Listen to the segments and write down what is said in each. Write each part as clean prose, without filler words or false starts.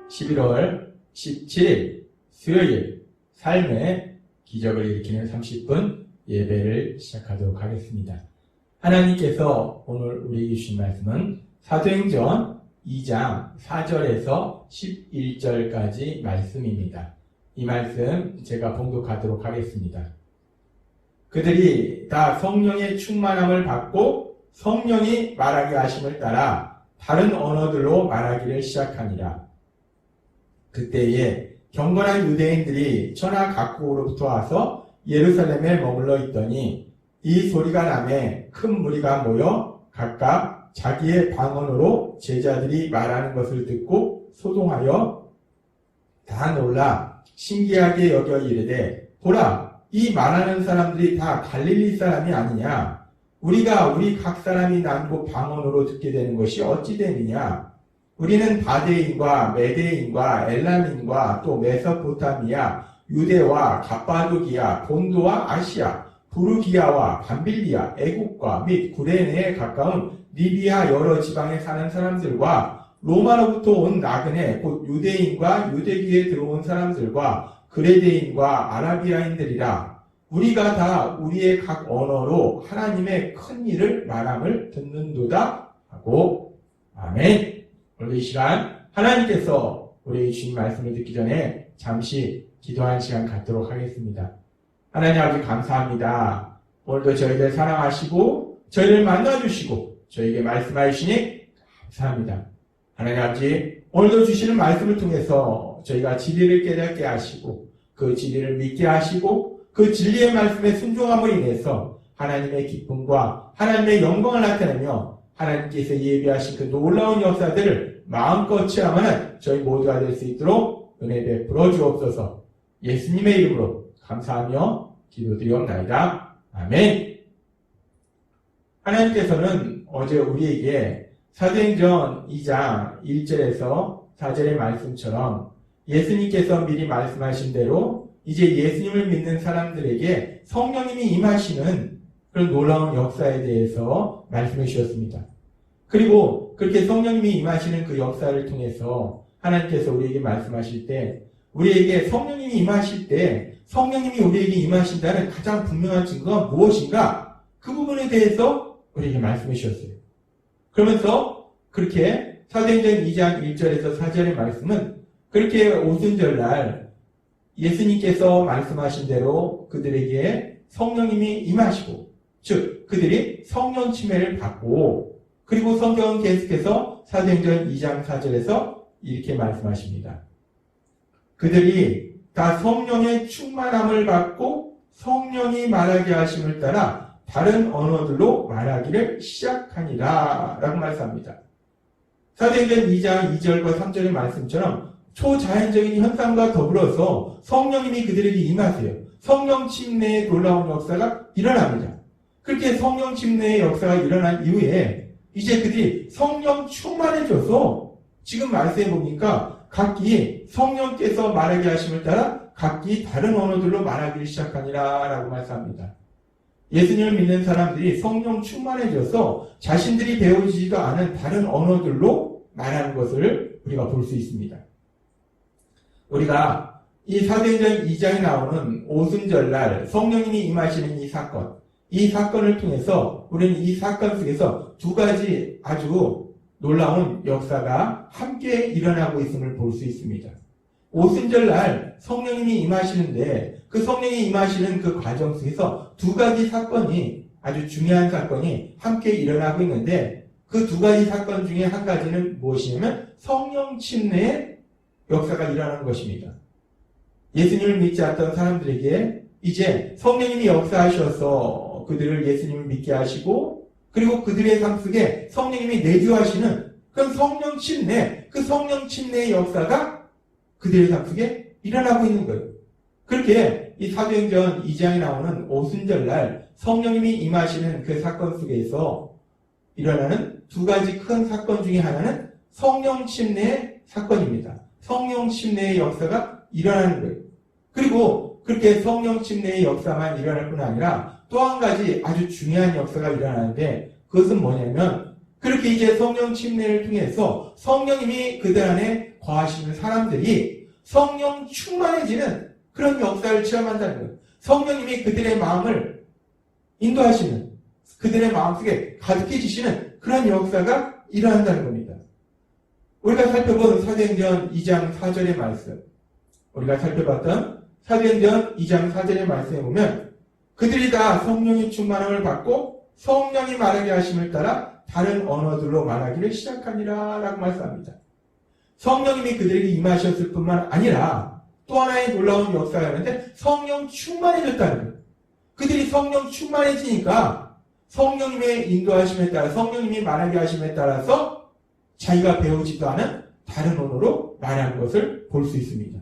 11월 17일 수요일 삶의 기적을 일으키는 30분 예배를 시작하도록 하겠습니다. 하나님께서 오늘 우리에게 주신 말씀은 사도행전 2장 4절에서 11절까지 말씀입니다. 이 말씀 제가 봉독하도록 하겠습니다. 그들이 다 성령의 충만함을 받고 성령이 말하게 하심을 따라 다른 언어들로 말하기를 시작하니라. 그때에 경건한 유대인들이 천하 각국으로부터 와서 예루살렘에 머물러 있더니 이 소리가 나매 큰 무리가 모여 각각 자기의 방언으로 제자들이 말하는 것을 듣고 소동하여 다 놀라 신기하게 여겨 이르되 보라, 이 말하는 사람들이 다 갈릴리 사람이 아니냐? 우리가 우리 각 사람이 난고 방언으로 듣게 되는 것이 어찌 되느냐? 우리는 바데인과 메데인과 엘람인과 또 메소포타미아, 유대와 갑바도기아, 본도와 아시아, 부르기아와 밤빌리아, 애국과 및 구레네에 가까운 리비아 여러 지방에 사는 사람들과 로마로부터 온 나그네 곧 유대인과 유대교에 들어온 사람들과 그레데인과 아라비아인들이라. 우리가 다 우리의 각 언어로 하나님의 큰 일을 말함을 듣는도다 하고. 아멘. 오늘 이 시간 하나님께서 우리에게 주신 말씀을 듣기 전에 잠시 기도하는 시간 갖도록 하겠습니다. 하나님 아버지 감사합니다. 오늘도 저희들 사랑하시고 저희를 만나주시고 저희에게 말씀하시니 감사합니다. 하나님 아버지 오늘도 주시는 말씀을 통해서 저희가 진리를 깨닫게 하시고 그 진리를 믿게 하시고 그 진리의 말씀에 순종함으로 인해서 하나님의 기쁨과 하나님의 영광을 나타내며 하나님께서 예비하신 그 놀라운 역사들을 마음껏 체험하는 저희 모두가 될 수 있도록 은혜 베풀어 주옵소서. 예수님의 이름으로 감사하며 기도드리옵나이다. 아멘. 하나님께서는 어제 우리에게 사도행전 2장 1절에서 4절의 말씀처럼 예수님께서 미리 말씀하신 대로 이제 예수님을 믿는 사람들에게 성령님이 임하시는 그런 놀라운 역사에 대해서 말씀해 주셨습니다. 그리고 그렇게 성령님이 임하시는 그 역사를 통해서 하나님께서 우리에게 말씀하실 때 우리에게 성령님이 임하실 때 성령님이 우리에게 임하신다는 가장 분명한 증거가 무엇인가? 그 부분에 대해서 우리에게 말씀해 주셨어요. 그러면서 그렇게 사도행전 2장 1절에서 4절의 말씀은 그렇게 오순절날 예수님께서 말씀하신 대로 그들에게 성령님이 임하시고 즉 그들이 성령 침례를 받고 그리고 성경은 계속해서 사도행전 2장 4절에서 이렇게 말씀하십니다. 그들이 다 성령의 충만함을 받고 성령이 말하게 하심을 따라 다른 언어들로 말하기를 시작하니라 라고 말씀합니다. 사도행전 2장 2절과 3절의 말씀처럼 초자연적인 현상과 더불어서 성령님이 그들에게 임하세요. 성령 침례의 놀라운 역사가 일어납니다. 그렇게 성령 침례의 역사가 일어난 이후에 이제 그들이 성령 충만해져서 지금 말씀해 보니까 각기 성령께서 말하게 하심을 따라 각기 다른 언어들로 말하기를 시작하니라 라고 말씀합니다. 예수님을 믿는 사람들이 성령 충만해져서 자신들이 배우지도 않은 다른 언어들로 말하는 것을 우리가 볼 수 있습니다. 우리가 이 사도행전 2장에 나오는 오순절날 성령님이 임하시는 이 사건을 통해서 우리는 이 사건 속에서 두 가지 아주 놀라운 역사가 함께 일어나고 있음을 볼 수 있습니다. 오순절날 성령님이 임하시는데 그 성령이 임하시는 그 과정 속에서 두 가지 사건이 아주 중요한 사건이 함께 일어나고 있는데 그 두 가지 사건 중에 한 가지는 무엇이냐면 성령 침례의 역사가 일어나는 것입니다. 예수님을 믿지 않던 사람들에게 이제 성령님이 역사하셔서 그들을 예수님을 믿게 하시고 그리고 그들의 삶 속에 성령님이 내주하시는 그런 성령 침례, 그 성령 침례의 역사가 그들의 삶 속에 일어나고 있는 거예요. 그렇게 이 사도행전 2장에 나오는 오순절날 성령님이 임하시는 그 사건 속에서 일어나는 두 가지 큰 사건 중에 하나는 성령 침례의 사건입니다. 성령 침례의 역사가 일어나는 거예요. 그리고 그렇게 성령 침례의 역사만 일어날 뿐 아니라 또 한 가지 아주 중요한 역사가 일어나는데 그것은 뭐냐면 그렇게 이제 성령 침례를 통해서 성령님이 그들 안에 거하시는 사람들이 성령 충만해지는 그런 역사를 체험한다는 거예요. 성령님이 그들의 마음을 인도하시는, 그들의 마음속에 가득해지시는 그런 역사가 일어난다는 겁니다. 우리가 살펴본 사도행전 2장 4절의 말씀, 우리가 살펴봤던 사도행전 2장 4절의 말씀에 보면 그들이 다 성령의 충만함을 받고 성령이 말하게 하심을 따라 다른 언어들로 말하기를 시작하니라 라고 말씀합니다. 성령님이 그들에게 임하셨을 뿐만 아니라 또 하나의 놀라운 역사가 있는데 성령 충만해졌다는 거예요. 그들이 성령 충만해지니까 성령님의 인도하심에 따라 성령님이 말하게 하심에 따라서 자기가 배우지도 않은 다른 언어로 말하는 것을 볼 수 있습니다.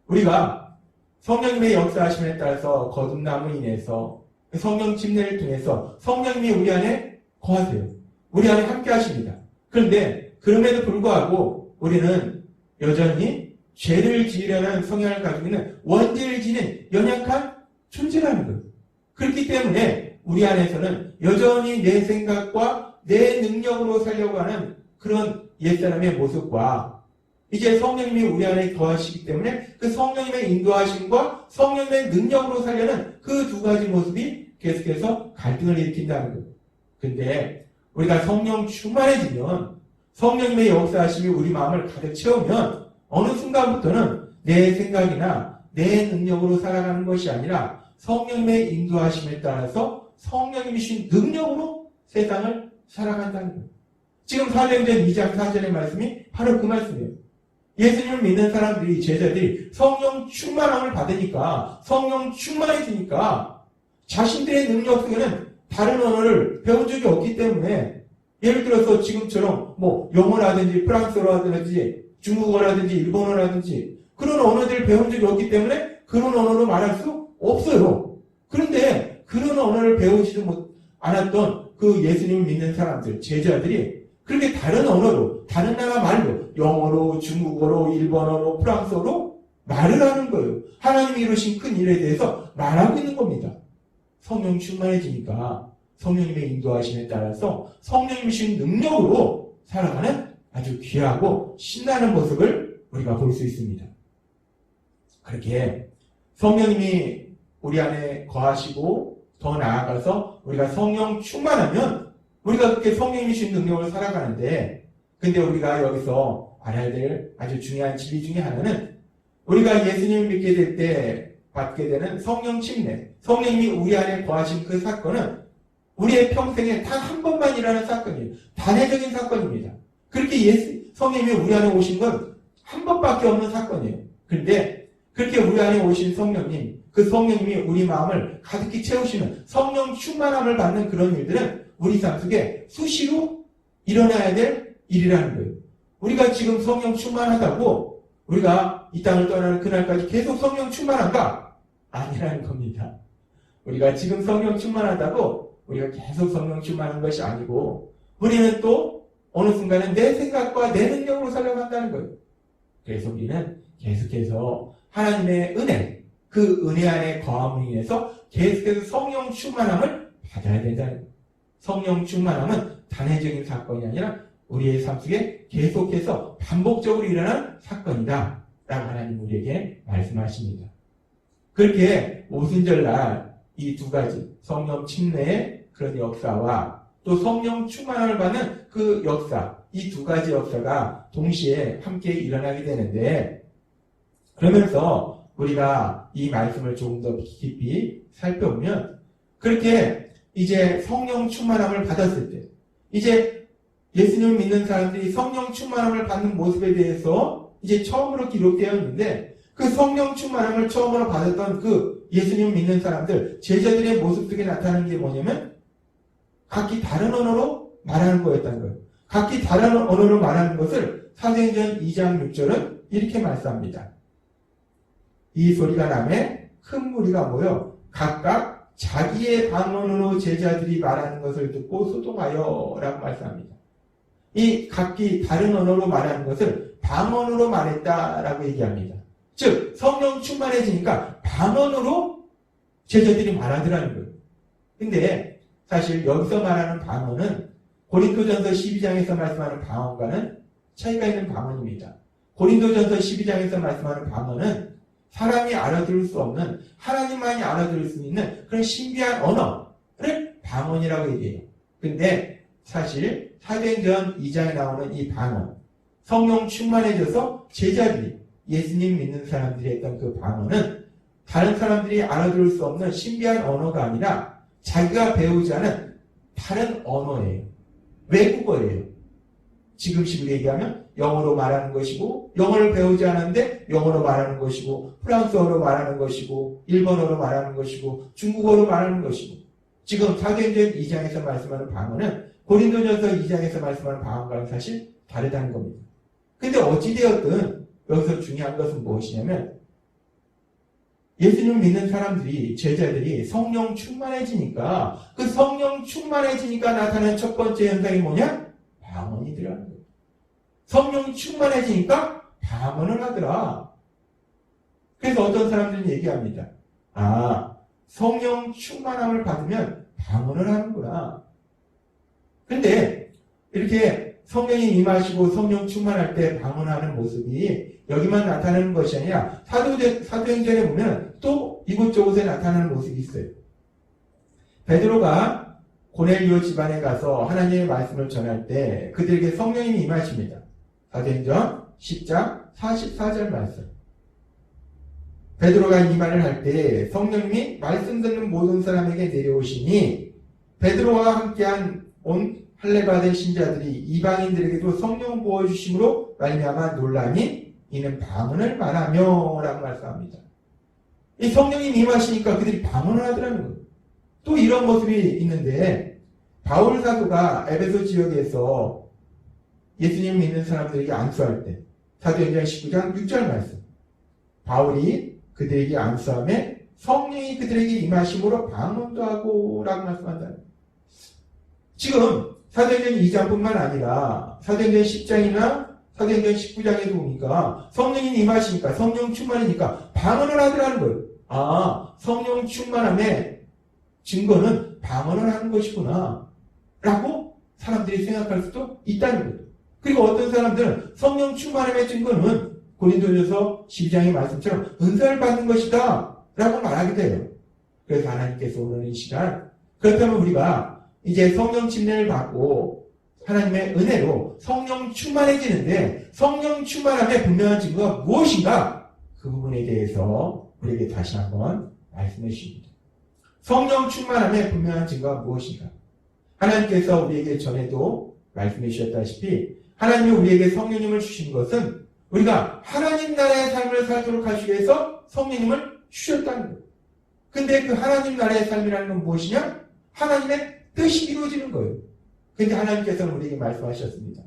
우리가 성령님의 역사하심에 따라서 거듭남으로 인해서 성령 침례를 통해서 성령님이 우리 안에 거하세요. 우리 안에 함께 하십니다. 그런데 그럼에도 불구하고 우리는 여전히 죄를 지으려는 성향을 가지고 있는 원죄를 지는 연약한 존재라는 거예요. 그렇기 때문에 우리 안에서는 여전히 내 생각과 내 능력으로 살려고 하는 그런 옛사람의 모습과 이제 성령님이 우리 안에 거하시기 때문에 그 성령님의 인도하심과 성령님의 능력으로 살려는 그 두 가지 모습이 계속해서 갈등을 일으킨다는 거예요. 근데 우리가 성령 충만해지면 성령님의 역사하심이 우리 마음을 가득 채우면 어느 순간부터는 내 생각이나 내 능력으로 살아가는 것이 아니라 성령님의 인도하심에 따라서 성령님이 주신 능력으로 세상을 살아간다는 거예요. 지금 사도행전 2장 4절의 말씀이 바로 그 말씀이에요. 예수님을 믿는 사람들이, 제자들이 성령 충만함을 받으니까, 성령 충만해지니까 자신들의 능력 속에는 다른 언어를 배운 적이 없기 때문에 예를 들어서 지금처럼 영어라든지 프랑스어라든지 중국어라든지 일본어라든지 그런 언어들을 배운 적이 없기 때문에 그런 언어로 말할 수 없어요. 그런데 그런 언어를 배우지도 않았던 그 예수님을 믿는 사람들, 제자들이 그렇게 다른 언어로, 다른 나라 말로, 영어로, 중국어로, 일본어로, 프랑스어로 말을 하는 거예요. 하나님이 이루신 큰 일에 대해서 말하고 있는 겁니다. 성령 충만해지니까 성령님의 인도하심에 따라서 성령님이 주신 능력으로 살아가는 아주 귀하고 신나는 모습을 우리가 볼 수 있습니다. 그렇게 성령님이 우리 안에 거하시고 더 나아가서 우리가 성령 충만하면 우리가 그렇게 성령님이 주신 능력으로 살아가는데, 근데 우리가 여기서 알아야 될 아주 중요한 진리 중에 하나는 우리가 예수님을 믿게 될 때 받게 되는 성령 침례, 성령님이 우리 안에 거하신 그 사건은 우리의 평생에 단 한 번만 일어나는 사건이에요. 단회적인 사건입니다. 그렇게 성령님이 우리 안에 오신 건 한 번밖에 없는 사건이에요. 그런데 그렇게 우리 안에 오신 성령님, 그 성령님이 우리 마음을 가득히 채우시는 성령 충만함을 받는 그런 일들은 우리 삶 속에 수시로 일어나야 될 일이라는 거예요. 우리가 지금 성령 충만하다고 우리가 이 땅을 떠나는 그날까지 계속 성령 충만한가? 아니라는 겁니다. 우리가 지금 성령 충만하다고 우리가 계속 성령 충만한 것이 아니고 우리는 또 어느 순간에 내 생각과 내 능력으로 살아간다는 거예요. 그래서 우리는 계속해서 하나님의 은혜, 그 은혜 안에 거함으로 인해서 계속해서 성령 충만함을 받아야 된다는 거예요. 성령 충만함은 단회적인 사건이 아니라 우리의 삶 속에 계속해서 반복적으로 일어난 사건이다 라고 하나님 우리에게 말씀하십니다. 그렇게 오순절날 이 두 가지 성령 침례의 그런 역사와 또 성령 충만함을 받는 그 역사, 이 두 가지 역사가 동시에 함께 일어나게 되는데, 그러면서 우리가 이 말씀을 조금 더 깊이 살펴보면 그렇게 이제 성령 충만함을 받았을 때, 이제 예수님을 믿는 사람들이 성령 충만함을 받는 모습에 대해서 이제 처음으로 기록되어 있는데, 그 성령 충만함을 처음으로 받았던 그 예수님을 믿는 사람들, 제자들의 모습 속에 나타나는 게 뭐냐면 각기 다른 언어로 말하는 거였다는 거예요. 각기 다른 언어로 말하는 것을 사도행전 2장 6절은 이렇게 말씀합니다. 이 소리가 나매 큰 무리가 모여 각각 자기의 방언으로 제자들이 말하는 것을 듣고 소동하여 라고 말씀합니다. 이 각기 다른 언어로 말하는 것을 방언으로 말했다라고 얘기합니다. 즉 성령 충만해지니까 방언으로 제자들이 말하더라는 거예요. 근데 사실 여기서 말하는 방언은 고린도전서 12장에서 말씀하는 방언과는 차이가 있는 방언입니다. 고린도전서 12장에서 말씀하는 방언은 사람이 알아들을 수 없는, 하나님만이 알아들을 수 있는 그런 신비한 언어를 방언이라고 얘기해요. 근데 사실 사도행전 2장에 나오는 이 방언, 성령 충만해져서 제자들이, 예수님 믿는 사람들이 했던 그 방언은 다른 사람들이 알아들을 수 없는 신비한 언어가 아니라 자기가 배우지 않은 다른 언어예요. 외국어예요. 지금식으로 얘기하면 영어로 말하는 것이고, 영어를 배우지 않았는데 영어로 말하는 것이고, 프랑스어로 말하는 것이고, 일본어로 말하는 것이고, 중국어로 말하는 것이고, 지금 사도행전 2장에서 말씀하는 방언은 고린도전서 2장에서 말씀하는 방언과는 사실 다르다는 겁니다. 근데 어찌되었든 여기서 중요한 것은 무엇이냐면, 예수님 믿는 사람들이, 제자들이 성령 충만해지니까, 그 성령 충만해지니까 나타나는 첫 번째 현상이 뭐냐? 방언이 들어가는 거예요. 성령 충만해지니까 방언을 하더라. 그래서 어떤 사람들은 얘기합니다. 아, 성령 충만함을 받으면 방언을 하는구나. 근데 이렇게 성령이 임하시고 성령 충만할 때 방언하는 모습이 여기만 나타나는 것이 아니라 사도행전에 보면 또 이곳저곳에 나타나는 모습이 있어요. 베드로가 고넬료 집안에 가서 하나님의 말씀을 전할 때 그들에게 성령님이 임하십니다. 사도행전 10장 44절 말씀. 베드로가 이 말을 할 때 성령님이 말씀 듣는 모든 사람에게 내려오시니 베드로와 함께한 온 할례받은 신자들이 이방인들에게도 성령 부어주심으로 말미암아 놀라니 이는 방언을 말하며 라고 말씀합니다. 이 성령이 임하시니까 그들이 방언을 하더라는 거예요. 또 이런 모습이 있는데, 바울 사도가 에베소 지역에서 예수님 믿는 사람들에게 안수할 때, 사도행전 19장 6절 말씀, 바울이 그들에게 안수함에 성령이 그들에게 임하심으로 방언도 하고 라고 말씀한다. 지금 사도행전 2장뿐만 아니라 사도행전 10장이나 사도행전 19장에도 보니까 성령이 임하시니까, 성령 충만이니까 방언을 하더라는 거예요. 아, 성령 충만함의 증거는 방언을 하는 것이구나 라고 사람들이 생각할 수도 있다는 거예요. 그리고 어떤 사람들은 성령 충만함의 증거는 고린도전서 12장의 말씀처럼 은사를 받는 것이다 라고 말하기도 해요. 그래서 하나님께서 오늘 이 시간, 그렇다면 우리가 이제 성령 침례를 받고 하나님의 은혜로 성령 충만해지는데, 성령 충만함의 분명한 증거가 무엇인가? 그 부분에 대해서 우리에게 다시 한번 말씀해 주십니다. 성령 충만함의 분명한 증거가 무엇인가? 하나님께서 우리에게 전에도 말씀해 주셨다시피 하나님이 우리에게 성령님을 주신 것은 우리가 하나님 나라의 삶을 살도록 하시기 위해서 성령님을 주셨다는 거예요. 근데 그 하나님 나라의 삶이라는 건 무엇이냐? 하나님의 뜻이 이루어지는 거예요. 근데 하나님께서는 우리에게 말씀하셨습니다.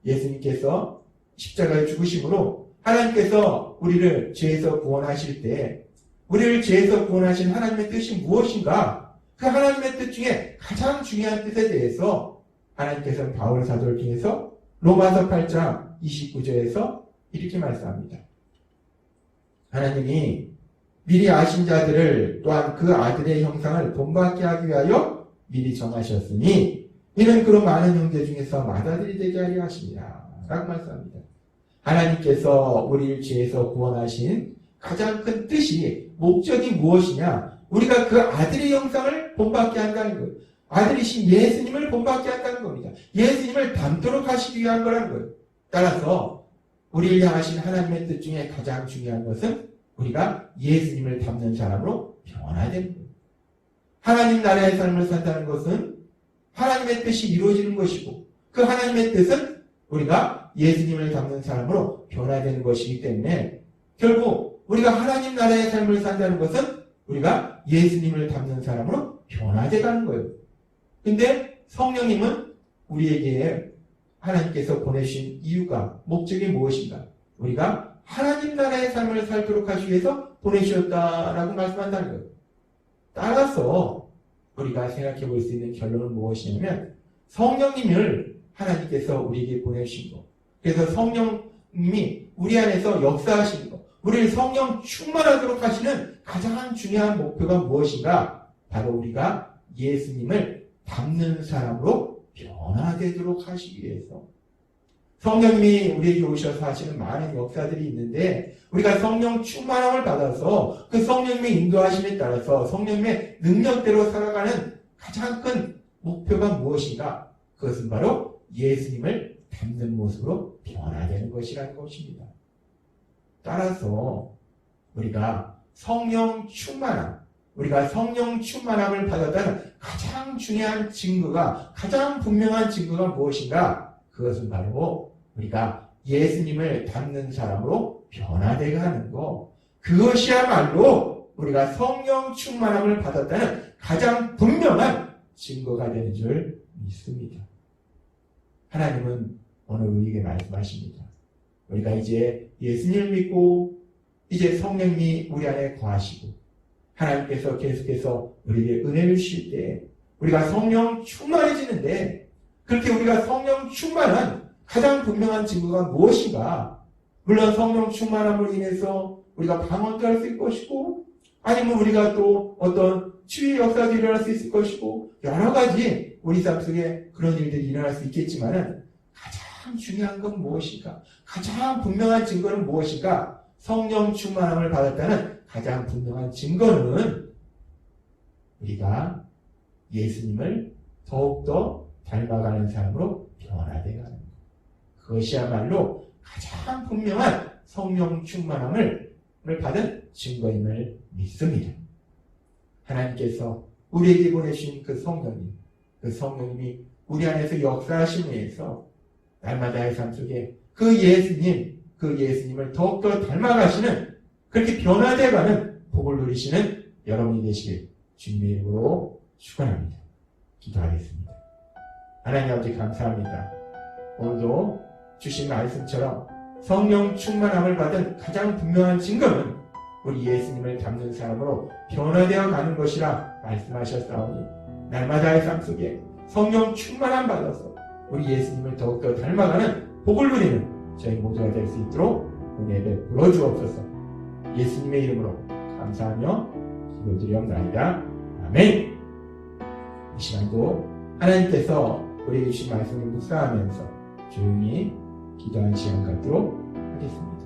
예수님께서 십자가에 죽으심으로 하나님께서 우리를 죄에서 구원하실 때, 우리를 죄에서 구원하신 하나님의 뜻이 무엇인가? 그 하나님의 뜻 중에 가장 중요한 뜻에 대해서 하나님께서는 바울 사도를 통해서 로마서 8장 29절에서 이렇게 말씀합니다. 하나님이 미리 아신 자들을 또한 그 아들의 형상을 본받게 하기 위하여 미리 정하셨으니 이는 그런 많은 형제 중에서 맏아들이 되게 하려 하십니다 라고 말씀합니다. 하나님께서 우리를 죄에서 구원하신 가장 큰 뜻이, 목적이 무엇이냐? 우리가 그 아들의 형상을 본받게 한다는 거예요. 아들이신 예수님을 본받게 한다는 겁니다. 예수님을 닮도록 하시기 위한 거라는 거예요. 따라서 우리를 향하신 하나님의 뜻 중에 가장 중요한 것은 우리가 예수님을 닮는 사람으로 변화되는 거예요. 하나님 나라의 삶을 산다는 것은 하나님의 뜻이 이루어지는 것이고, 그 하나님의 뜻은 우리가 예수님을 닮는 사람으로 변화되는 것이기 때문에 결국 우리가 하나님 나라의 삶을 산다는 것은 우리가 예수님을 닮는 사람으로 변화되어 가는 거예요. 근데 성령님은 우리에게 하나님께서 보내신 이유가, 목적이 무엇인가? 우리가 하나님 나라의 삶을 살도록 하시기 위해서 보내주셨다라고 말씀한다는 거예요. 따라서 우리가 생각해 볼 수 있는 결론은 무엇이냐면, 성령님을 하나님께서 우리에게 보내주신 것, 그래서 성령님이 우리 안에서 역사하시는 것, 우리를 성령 충만하도록 하시는 가장 중요한 목표가 무엇인가? 바로 우리가 예수님을 닮는 사람으로 변화되도록 하시기 위해서, 성령님이 우리에게 오셔서 하시는 많은 역사들이 있는데 우리가 성령 충만함을 받아서 그 성령님의 인도하심에 따라서 성령님의 능력대로 살아가는 가장 큰 목표가 무엇인가? 그것은 바로 예수님을 닮는 모습으로 변화되는 것이라는 것입니다. 따라서 우리가 성령 충만함을 받았다는 가장 중요한 증거가, 가장 분명한 증거가 무엇인가? 그것은 바로 우리가 예수님을 닮는 사람으로 변화되게 하는 것. 그것이야말로 우리가 성령 충만함을 받았다는 가장 분명한 증거가 되는 줄 믿습니다. 하나님은 오늘 우리에게 말씀하십니다. 우리가 이제 예수님을 믿고 이제 성령님이 우리 안에 거하시고 하나님께서 계속해서 우리에게 은혜를 주실 때 우리가 성령 충만해지는데 그렇게 우리가 성령 충만한 가장 분명한 증거가 무엇인가? 물론 성령 충만함으로 인해서 우리가 방언도 할 수 있을 것이고 아니면 우리가 또 어떤 치유의 역사도 일어날 수 있을 것이고 여러 가지 우리 삶 속에 그런 일들이 일어날 수 있겠지만은 가장 중요한 건 무엇인가? 가장 분명한 증거는 무엇인가? 성령 충만함을 받았다는 가장 분명한 증거는 우리가 예수님을 더욱더 닮아가는 사람으로 변화되어 가는 것. 그것이야말로 가장 분명한 성령 충만함을 받은 증거임을 믿습니다. 하나님께서 우리에게 보내신 그 성령님이 우리 안에서 역사하심에 의해서 날마다의 삶 속에 그 예수님을 더욱더 닮아가시는 그렇게 변화되어가는 복을 누리시는 여러분이 되시길 주님의 이름으로 축원합니다. 기도하겠습니다. 하나님 아버지 감사합니다. 오늘도 주신 말씀처럼 성령 충만함을 받은 가장 분명한 증거는 우리 예수님을 닮는 사람으로 변화되어 가는 것이라 말씀하셨사오니 날마다의 삶 속에 성령 충만함 받아서 우리 예수님을 더욱더 닮아가는 복을 누리는 저희 모두가 될 수 있도록 은혜 베풀어 주옵소서. 예수님의 이름으로 감사하며 기도드리옵나이다. 아멘. 이 시간도 하나님께서 우리에게 주신 말씀을 묵상하면서 조용히 기도하는 시간 갖도록 하겠습니다.